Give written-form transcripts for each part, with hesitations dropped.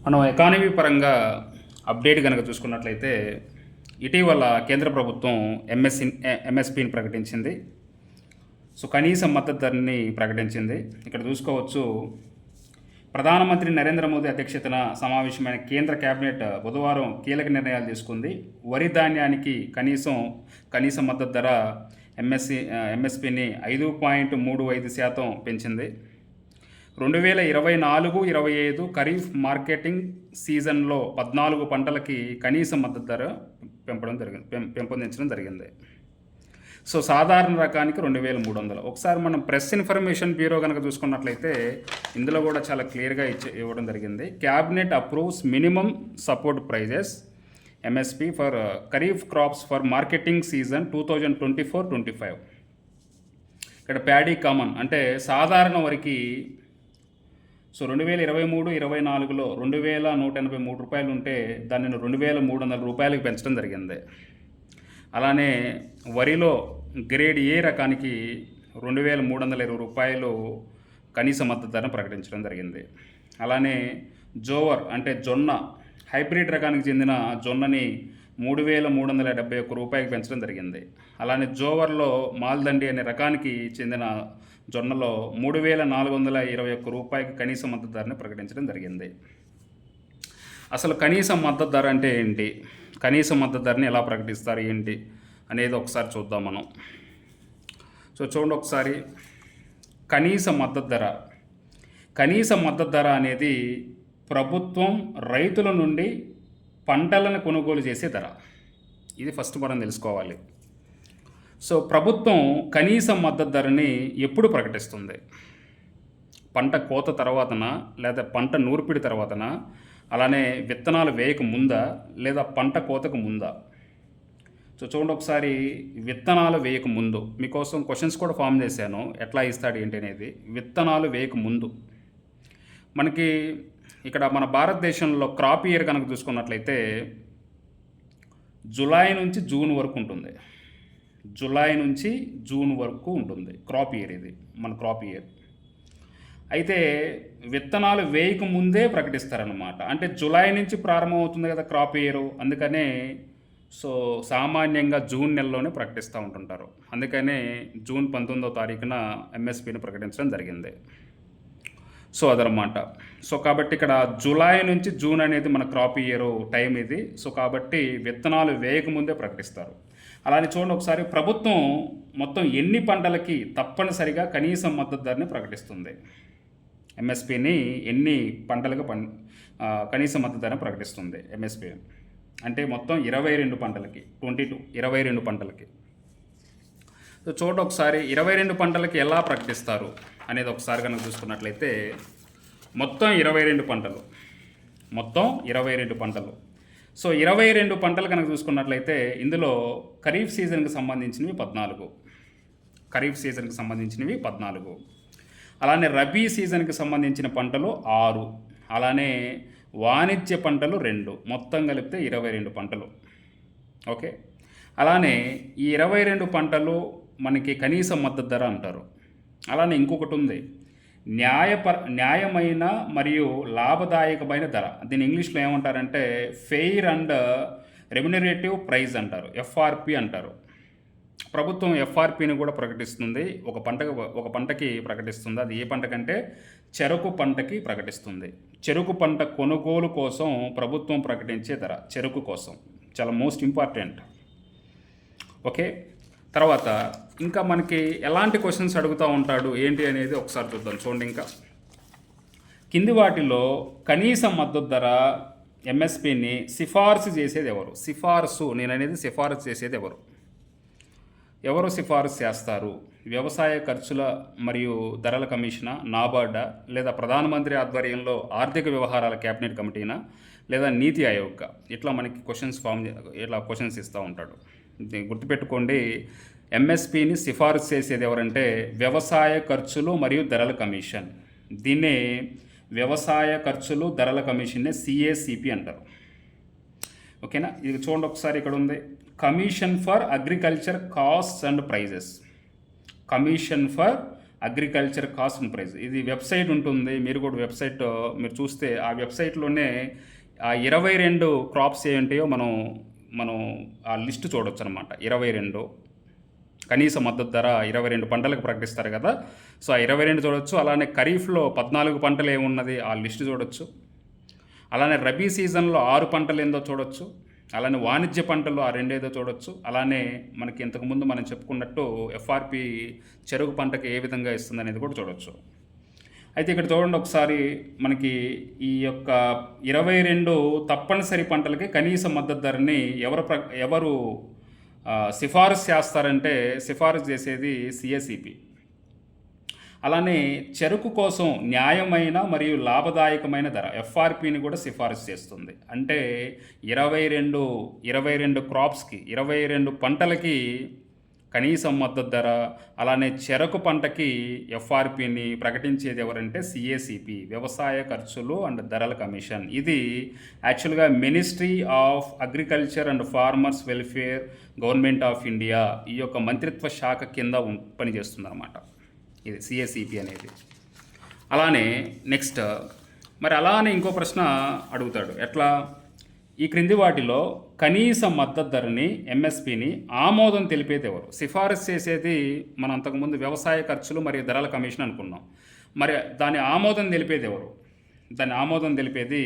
మనం ఎకానమీ పరంగా అప్డేట్ కనుక చూసుకున్నట్లయితే ఇటీవల కేంద్ర ప్రభుత్వం ఎంఎస్పిని ప్రకటించింది. సో కనీస మద్దతు ధరని ప్రకటించింది. ఇక్కడ చూసుకోవచ్చు, ప్రధానమంత్రి నరేంద్ర మోదీ అధ్యక్షతన సమావేశమైన కేంద్ర కేబినెట్ బుధవారం కీలక నిర్ణయాలు తీసుకుంది. వరి ధాన్యానికి కనీస మద్దతు ధర ఎంఎస్పిని 5.35% పెంచింది. 2024-25 ఖరీఫ్ మార్కెటింగ్ సీజన్లో 14 పంటలకి కనీస మద్దతు ధర పెంపొందించడం జరిగింది. సో సాధారణ రకానికి 2300. ఒకసారి మనం ప్రెస్ ఇన్ఫర్మేషన్ బ్యూరో కనుక చూసుకున్నట్లయితే ఇందులో కూడా చాలా క్లియర్గా ఇవ్వడం జరిగింది. Cabinet approves minimum support prices MSP for kharif crops for marketing season 2024-25. ఇక్కడ ప్యాడీ కామన్ అంటే సాధారణ వరికి సో 2023-24లో 2183 రూపాయలు ఉంటే దానిని 2300 రూపాయలకి పెంచడం జరిగింది. అలానే వరిలో గ్రేడ్ ఏ రకానికి 2320 రూపాయలు కనీస మద్దతు ధరను ప్రకటించడం జరిగింది. అలానే జోవర్ అంటే జొన్న హైబ్రిడ్ రకానికి చెందిన జొన్నని 3371 రూపాయలకి పెంచడం జరిగింది. అలానే జోవర్లో మాల్దండి అనే రకానికి చెందిన జొన్నలో 3421 రూపాయలకి కనీస మద్దతు ధరని ప్రకటించడం జరిగింది. అసలు కనీస మద్దతు ధర అంటే ఏంటి, కనీస మద్దతు ధరని ఎలా ప్రకటిస్తారు ఏంటి అనేది ఒకసారి చూద్దాం మనం. సో చూడండి ఒకసారి, కనీస మద్దతు ధర అనేది ప్రభుత్వం రైతుల నుండి పంటలను కొనుగోలు చేసే ధర. ఇది ఫస్ట్ మనం తెలుసుకోవాలి. సో ప్రభుత్వం కనీస మద్దతు ధరని ఎప్పుడు ప్రకటిస్తుంది? పంట కోత తర్వాతనా, లేదా పంట నూర్పిడి తర్వాతనా, అలానే విత్తనాలు వేయక ముందా, లేదా పంట కోతకు ముందా? సో చూడండి ఒకసారి, విత్తనాలు వేయక ముందు. మీకోసం క్వశ్చన్స్ కూడా ఫామ్ చేశాను, ఎట్లా ఇస్తాడు ఏంటి అనేది. విత్తనాలు వేయక ముందు మనకి ఇక్కడ మన భారతదేశంలో క్రాప్ ఇయర్ కనుక చూసుకున్నట్లయితే జూలై నుంచి జూన్ వరకు ఉంటుంది. జూలై నుంచి జూన్ వరకు ఉంటుంది క్రాప్ ఇయర్. ఇది మన క్రాప్ ఇయర్. అయితే విత్తనాలు వేయక ముందే ప్రకటిస్తారనమాట. అంటే జూలై నుంచి ప్రారంభం అవుతుంది కదా క్రాప్ ఇయర్, అందుకనే సో సామాన్యంగా జూన్ నెలలోనే ప్రకటిస్తూ ఉంటుంటారు. అందుకనే జూన్ 19వ తారీఖున ఎంఎస్పిని ప్రకటించడం జరిగింది. సో అదనమాట. సో కాబట్టి ఇక్కడ జూలై నుంచి జూన్ అనేది మన క్రాప్ ఇయర్ టైం ఇది. సో కాబట్టి విత్తనాలు వేయకముందే ప్రకటిస్తారు. అలానే చూడండి ఒకసారి, ప్రభుత్వం మొత్తం ఎన్ని పంటలకి తప్పనిసరిగా కనీస మద్దతు ధరని ప్రకటిస్తుంది? ఎంఎస్పిని ఎన్ని పంటలకు కనీస మద్దతు ధరని ప్రకటిస్తుంది ఎంఎస్పి అంటే మొత్తం 22 పంటలకి, 22 పంటలకి. సో చూడండి ఒకసారి, 22 పంటలకి ఎలా ప్రకటిస్తారు అనేది ఒకసారి కనుక చూసుకున్నట్లయితే మొత్తం 22 పంటలు. సో 22 పంటలు కనుక చూసుకున్నట్లయితే ఇందులో ఖరీఫ్ సీజన్కి సంబంధించినవి 14, అలానే రబీ సీజన్కి సంబంధించిన పంటలు 6, అలానే వాణిజ్య పంటలు 2, మొత్తం కలిపితే 22 పంటలు. ఓకే, అలానే ఈ 22 పంటలు మనకి కనీస మద్దతు ధర అంటారు. అలానే ఇంకొకటి ఉంది, న్యాయమైన మరియు లాభదాయకమైన ధర. దీన్ని ఇంగ్లీష్లో ఏమంటారంటే ఫెయిర్ అండ్ రెమ్యునరేటివ్ ప్రైస్ అంటారు, ఎఫ్ఆర్పి అంటారు. ప్రభుత్వం ఎఫ్ఆర్పిని కూడా ప్రకటిస్తుంది. ఒక పంటకి ప్రకటిస్తుంది. అది ఏ పంటకంటే చెరకు పంటకి ప్రకటిస్తుంది. చెరుకు పంట కొనుగోలు కోసం ప్రభుత్వం ప్రకటించే ధర, చెరుకు కోసం చాలా మోస్ట్ ఇంపార్టెంట్. ఓకే, తర్వాత ఇంకా మనకి ఎలాంటి క్వశ్చన్స్ అడుగుతూ ఉంటాడు ఏంటి అనేది ఒకసారి చూద్దాం. చూడండి, ఇంకా కింది వాటిలో కనీస మద్దతు ధర ఎంఎస్పిని సిఫార్సు చేసేది ఎవరు? సిఫార్సు చేసేది ఎవరు సిఫారసు చేస్తారు? వ్యవసాయ ఖర్చుల మరియు ధరల కమిషనా, నాబార్డా, లేదా ప్రధానమంత్రి ఆధ్వర్యంలో ఆర్థిక వ్యవహారాల క్యాబినెట్ కమిటీనా, లేదా నీతి ఆయోగ్గా? ఇట్లా మనకి క్వశ్చన్స్ ఇస్తూ ఉంటాడు. గుర్తుపెట్టుకోండి, ఎంఎస్పిని సిఫారసు చేసేది ఎవరంటే వ్యవసాయ ఖర్చులు మరియు ధరల కమిషన్. దీన్నే వ్యవసాయ ఖర్చులు ధరల కమిషన్నే సిఏసిపి అంటారు. ఓకేనా, ఇది చూడండి ఒకసారి, ఇక్కడ ఉంది commission for agriculture costs and prices. Commission for agriculture cost and price. ఇది వెబ్సైట్ ఉంటుంది, మీరు కూడా వెబ్సైట్ మీరు చూస్తే ఆ వెబ్సైట్లోనే ఆ 22 క్రాప్స్ ఏ ఉంటాయో మనం మనం ఆ లిస్ట్ చూడొచ్చు అనమాట. 22 కనీస మద్దతు ధర 22 పంటలకు ప్రకటిస్తారు కదా, సో ఆ 22 చూడొచ్చు. అలానే ఖరీఫ్లో 14 పంటలు ఏమున్నది ఆ లిస్ట్ చూడొచ్చు. అలానే రబీ సీజన్లో 6 పంటలు ఏందో చూడొచ్చు. అలానే వాణిజ్య పంటలు ఆ రెండేదో చూడొచ్చు. అలానే మనకి ఇంతకుముందు మనం చెప్పుకున్నట్టు ఎఫ్ఆర్పి చెరుకు పంటకి ఏ విధంగా ఇస్తుంది అనేది కూడా చూడొచ్చు. అయితే ఇక్కడ చూడండి ఒకసారి, మనకి ఈ యొక్క 22 తప్పనిసరి పంటలకి కనీస మద్దతు ధరని ఎవరు సిఫారసు చేస్తారంటే సిఫారసు చేసేది సిఎసిపి. అలానే చెరుకు కోసం న్యాయమైన మరియు లాభదాయకమైన ధర ఎఫ్ఆర్పిని కూడా సిఫారసు చేస్తుంది. అంటే 22 క్రాప్స్కి 22 పంటలకి కనీస మద్దతు ధర, అలానే చెరకు పంటకి ఎఫ్ఆర్పిని ప్రకటించేది ఎవరంటే సిఏసిపి, వ్యవసాయ ఖర్చులు అండ్ ధరల కమిషన్. ఇది యాక్చువల్గా ministry of agriculture and farmers welfare, government of India ఈ యొక్క మంత్రిత్వ శాఖ కింద పనిచేస్తుంది అన్నమాట ఇది సిఏసిపి అనేది. అలానే నెక్స్ట్ మరి అలానే ఇంకో ప్రశ్న అడుగుతాడు, ఎట్లా? ఈ క్రింది వాటిలో కనీస మద్దతు ధరని ఎంఎస్పిని ఆమోదం తెలిపేది ఎవరు? సిఫారసు చేసేది మనం అంతకుముందు వ్యవసాయ ఖర్చులు మరియు ధరల కమిషన్ అనుకున్నాం. మరి దాని ఆమోదం తెలిపేది ఎవరు? దాని ఆమోదం తెలిపేది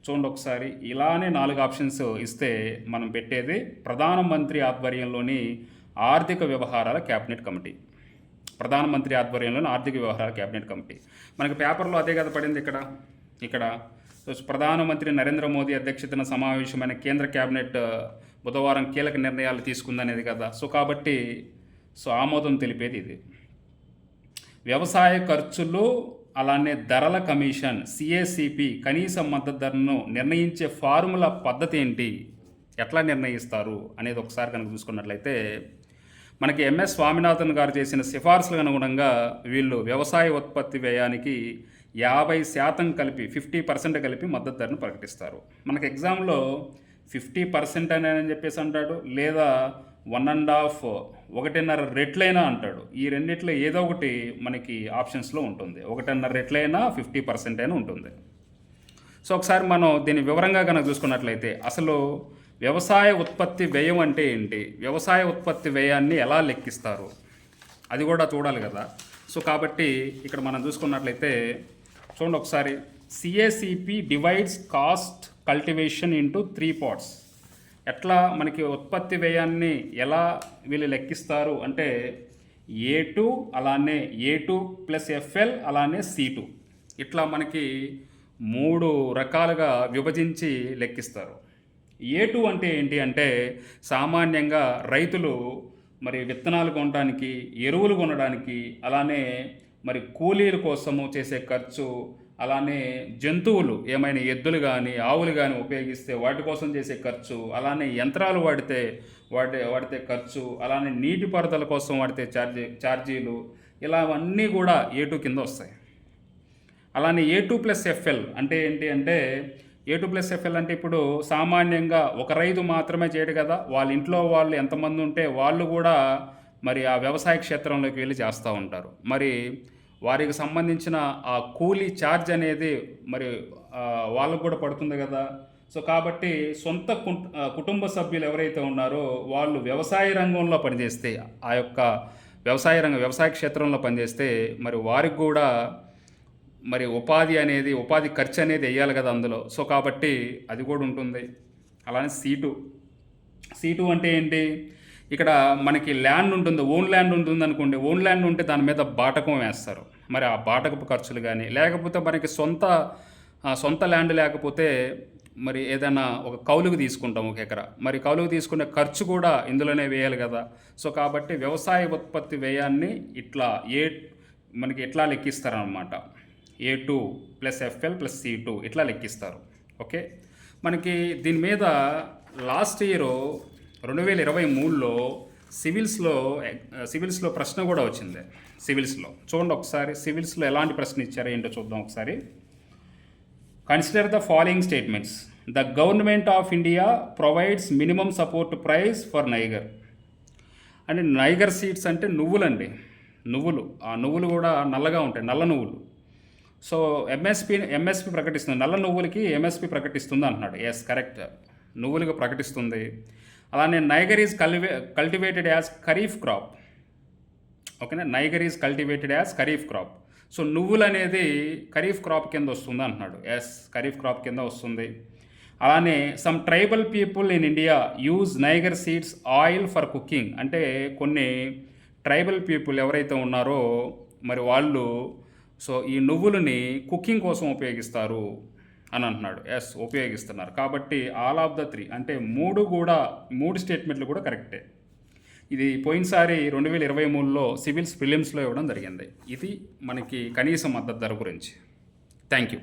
చూడండి ఒకసారి, ఇలానే 4 ఆప్షన్స్ ఇస్తే మనం పెట్టేది ప్రధానమంత్రి ఆధ్వర్యంలోని ఆర్థిక వ్యవహారాల క్యాబినెట్ కమిటీ. ప్రధానమంత్రి ఆధ్వర్యంలోని ఆర్థిక వ్యవహారాల క్యాబినెట్ కమిటీ. మనకి పేపర్లో అదే కదా పడింది ఇక్కడ ప్రధానమంత్రి నరేంద్ర మోదీ అధ్యక్షతన సమావేశమైన కేంద్ర క్యాబినెట్ బుధవారం కీలక నిర్ణయాలు తీసుకుందనేది కదా. సో కాబట్టి ఆమోదం తెలిపేది ఇది. వ్యవసాయ ఖర్చులు అలానే ధరల కమిషన్ సిఏసిపి కనీస మద్దతు ధరను నిర్ణయించే ఫార్ములా పద్ధతి ఏంటి, ఎట్లా నిర్ణయిస్తారు అనేది ఒకసారి కనుక చూసుకున్నట్లయితే, మనకి ఎంఎస్ స్వామినాథన్ గారు చేసిన సిఫార్సులకు అనుగుణంగా వీళ్ళు వ్యవసాయ ఉత్పత్తి వ్యయానికి 50% కలిపి 50% కలిపి మద్దతు ధరను ప్రకటిస్తారు. మనకి ఎగ్జామ్లో 50% అని చెప్పేసి అంటాడు, లేదా 1.5 రెట్లైనా అంటాడు. ఈ రెండిట్లో ఏదో ఒకటి మనకి ఆప్షన్స్లో ఉంటుంది. 1.5 రెట్లైనా 50% అయినా ఉంటుంది. సో ఒకసారి మనం దీన్ని వివరంగా కనుక చూసుకున్నట్లయితే, అసలు వ్యవసాయ ఉత్పత్తి వ్యయం అంటే ఏంటి, వ్యవసాయ ఉత్పత్తి వ్యయాన్ని ఎలా లెక్కిస్తారు అది కూడా చూడాలి కదా. సో కాబట్టి ఇక్కడ మనం చూసుకున్నట్లయితే చూడండి ఒకసారి, CACP divides cost cultivation into 3 parts. ఎట్లా మనకి ఉత్పత్తి వ్యయాన్ని ఎలా వీళ్ళు లెక్కిస్తారు అంటే A2 అలానే A2 + FL అలానే C2 ఇట్లా మనకి 3 రకాలుగా విభజించి లెక్కిస్తారు. A2 అంటే ఏంటి అంటే సామాన్యంగా రైతులు మరి విత్తనాలు కొనడానికి, ఎరువులు కొనడానికి, అలానే మరి కూలీల కోసము చేసే ఖర్చు, అలానే జంతువులు ఏమైనా ఎద్దులు కానీ ఆవులు కానీ ఉపయోగిస్తే వాటి కోసం చేసే ఖర్చు, అలానే యంత్రాలు వాడితే ఖర్చు, అలానే నీటిపారుదల కోసం వాడితే ఛార్జీలు, ఇలా అన్నీ కూడా A2 కింద వస్తాయి. అలానే A2 + FL అంటే ఏంటి అంటే, A2 + FL అంటే ఇప్పుడు సామాన్యంగా ఒక రైతు మాత్రమే చేయడు కదా, వాళ్ళ ఇంట్లో వాళ్ళు ఎంతమంది ఉంటే వాళ్ళు కూడా మరి ఆ వ్యవసాయ క్షేత్రంలోకి వెళ్ళి చేస్తూ ఉంటారు. మరి వారికి సంబంధించిన ఆ కూలీ ఛార్జ్ అనేది మరి వాళ్ళకు కూడా పడుతుంది కదా. సో కాబట్టి సొంత కుటుంబ సభ్యులు ఎవరైతే ఉన్నారో వాళ్ళు వ్యవసాయ రంగంలో పనిచేస్తే, ఆ యొక్క వ్యవసాయ క్షేత్రంలో పనిచేస్తే మరి వారికి కూడా మరి ఉపాధి ఖర్చు అనేది వేయాలి కదా అందులో. సో కాబట్టి అది కూడా ఉంటుంది. అలానే C2 అంటే ఏంటి, ఇక్కడ మనకి ల్యాండ్ ఉంటుంది, ఓన్ ల్యాండ్ ఉంటుంది అనుకోండి. ఓన్ ల్యాండ్ ఉంటే దాని మీద బాటకం వేస్తారు. మరి ఆ బాటకపు ఖర్చులు కానీ, లేకపోతే మనకి సొంత ల్యాండ్ లేకపోతే మరి ఏదైనా ఒక కౌలుకు తీసుకుంటాం 1 ఎకరా, మరి కౌలుకు తీసుకునే ఖర్చు కూడా ఇందులోనే వేయాలి కదా. సో కాబట్టి వ్యవసాయ ఉత్పత్తి వ్యయాన్ని మనకి ఎట్లా లెక్కిస్తారనమాట, A2 + FL + C2 ఇట్లా లెక్కిస్తారు. ఓకే, మనకి దీని మీద లాస్ట్ ఇయర్ 2023లో సివిల్స్లో ప్రశ్న కూడా వచ్చింది. సివిల్స్లో చూడండి ఒకసారి, సివిల్స్లో ఎలాంటి ప్రశ్న ఇచ్చారో ఏంటో చూద్దాం ఒకసారి. Consider the following statements. The government of India provides minimum support price for niger. అంటే నైగర్ సీడ్స్ అంటే నువ్వులండి. నువ్వులు, ఆ నువ్వులు కూడా నల్లగా ఉంటాయి, నల్ల నువ్వులు. సో ఎంఎస్పి ప్రకటిస్తుంది, నల్ల నువ్వులకి ఎంఎస్పి ప్రకటిస్తుంది అంటున్నాడు. ఎస్, కరెక్ట్, నువ్వులుగా ప్రకటిస్తుంది. అలానే niger is cultivated as kharif crop. ఓకేనా, niger is cultivated as kharif crop. So నువ్వులు అనేది ఖరీఫ్ క్రాప్ కింద వస్తుంది అంటున్నాడు. ఎస్, ఖరీఫ్ క్రాప్ కింద వస్తుంది. అలానే some tribal people in India use niger seeds oil for cooking. అంటే కొన్ని ట్రైబల్ పీపుల్ ఎవరైతే ఉన్నారో మరి వాళ్ళు సో ఈ నువ్వులని కుకింగ్ కోసం ఉపయోగిస్తారు అని అంటున్నాడు. ఎస్, ఉపయోగిస్తున్నారు. కాబట్టి ఆల్ ఆఫ్ ద త్రీ అంటే మూడు స్టేట్మెంట్లు కూడా కరెక్టే. ఇది పోయినసారి 2023లో సివిల్స్ ప్రిలిమ్స్లో ఇవ్వడం జరిగింది. ఇది మనకి కనీస మద్దతు ధర గురించి. Thank you.